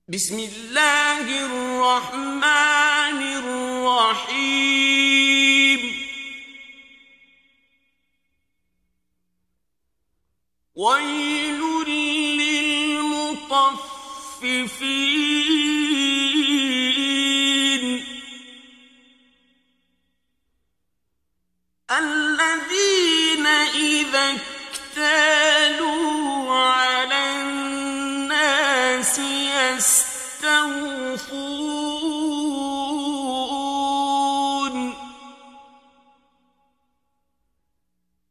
بسم الله الرحمن الرحيم ويل للمطففين الذين إذا اكتالوا على الناس يستوفون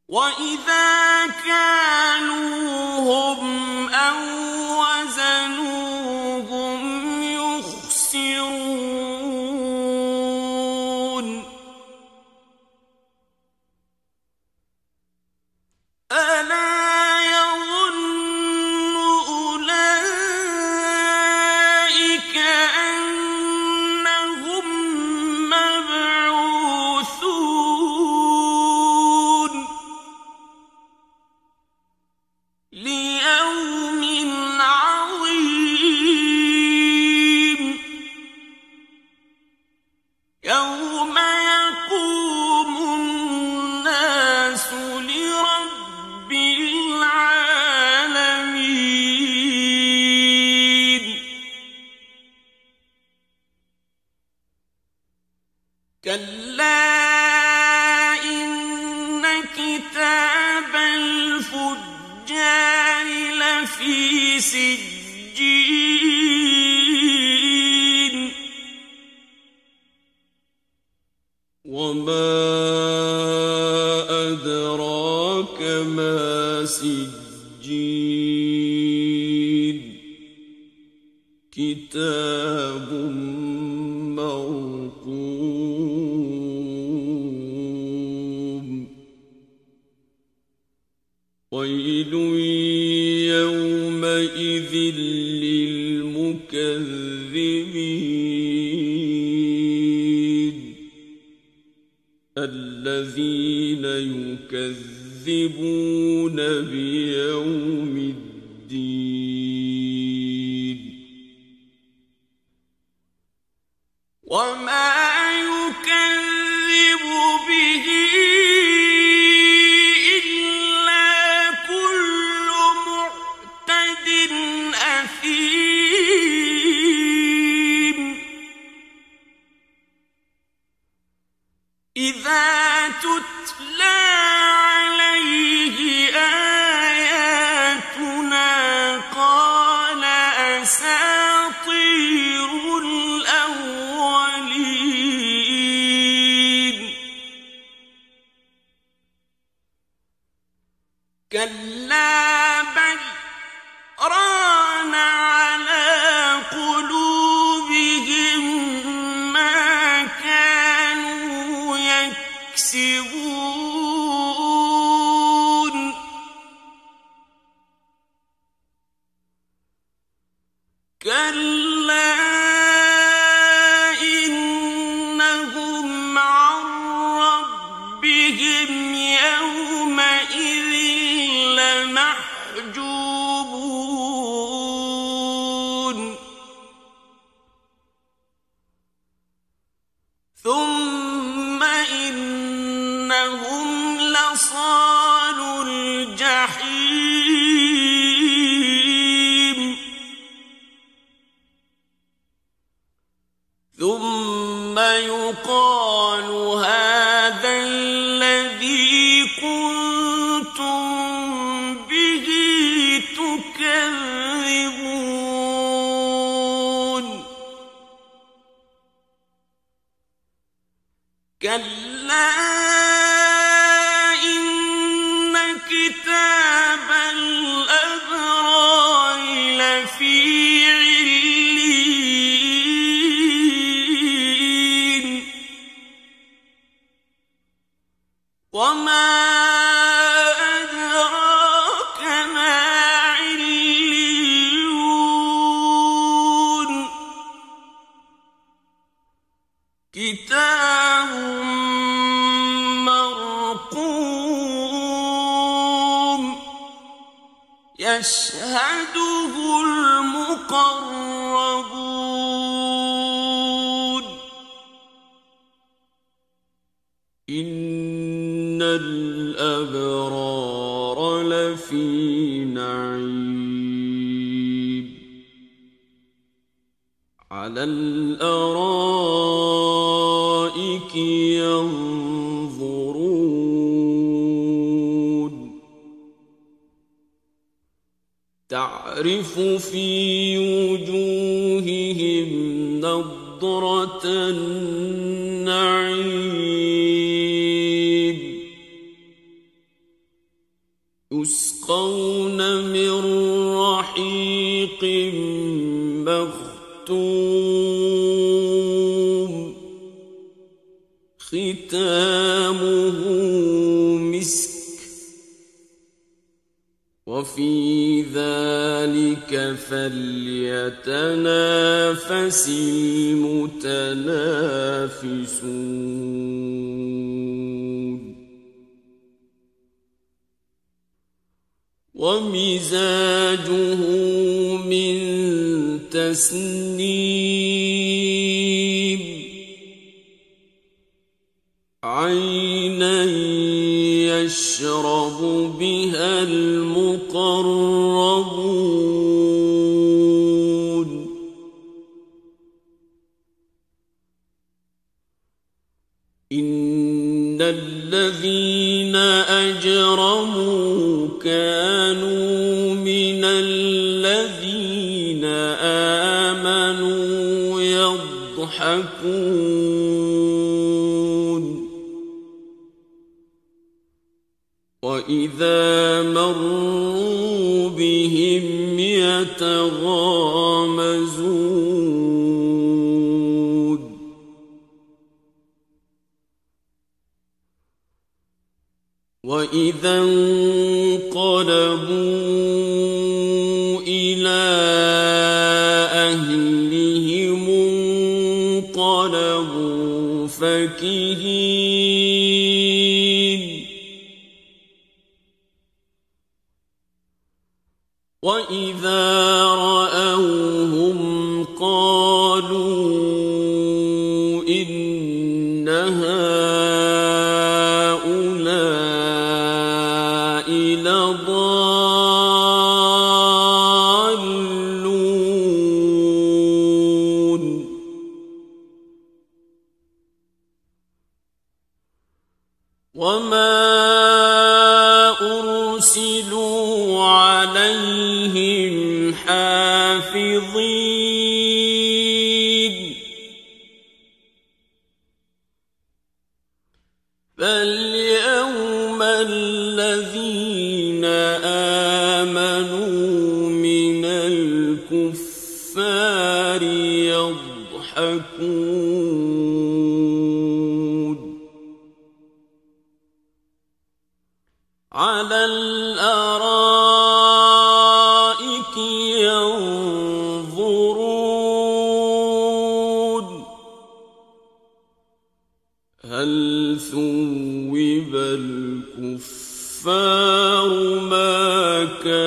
وإذا كالوهم أو وزنوهم يخسرون ألا يظن أولئك أنهم مبعوثون ليوم عظيم يوم يقوم الناس لرب العالمين كلا إن كتاب الفجار لفي سجين وما أدراك ما سجين كتاب مرقوم ويل يومئذ للمكذبين الذين يكذبون بيوم الدين وما يكذب به إلا كل معتد أثيم إذا تتلى عليه آياتنا قال أساطير الأولين كلا بل ران على قلوبهم ما كانوا يكسبون كلا إنهم عن ربهم يومئذ لمحجوبون ثم إنهم لصالو الجحيم ثم يقال هذا الذي كنتم به تكذبون كلا إن كتاب الأبرار لفي عليين وما أدراك ما عليون كتاب مرقوم يشهده المقربون مقربون إن الأبرار لفي نعيم على الأرائك ينظرون تعرف في وجوههم نضرة النعيم يسقون من رحيق مختوم ختامه مسك وفي ذلك فليتنافس المتنافسون ومزاجه من تسنيم عينا يشرب بها المقربون إن الذين أجرموا كانوا من الذين آمنوا يضحكون وإذا مروا بهم يتغامزون وإذا انقلبوا إلى أهلهم انقلبوا فكهين وإذا رأوهم قالوا إن هؤلاء لضالون وما أرسلوا عليهم حافظين فاليوم الذين آمنوا من الكفار يضحكون على الأرائك ينظرون هل ثوب الكفار ما كانوا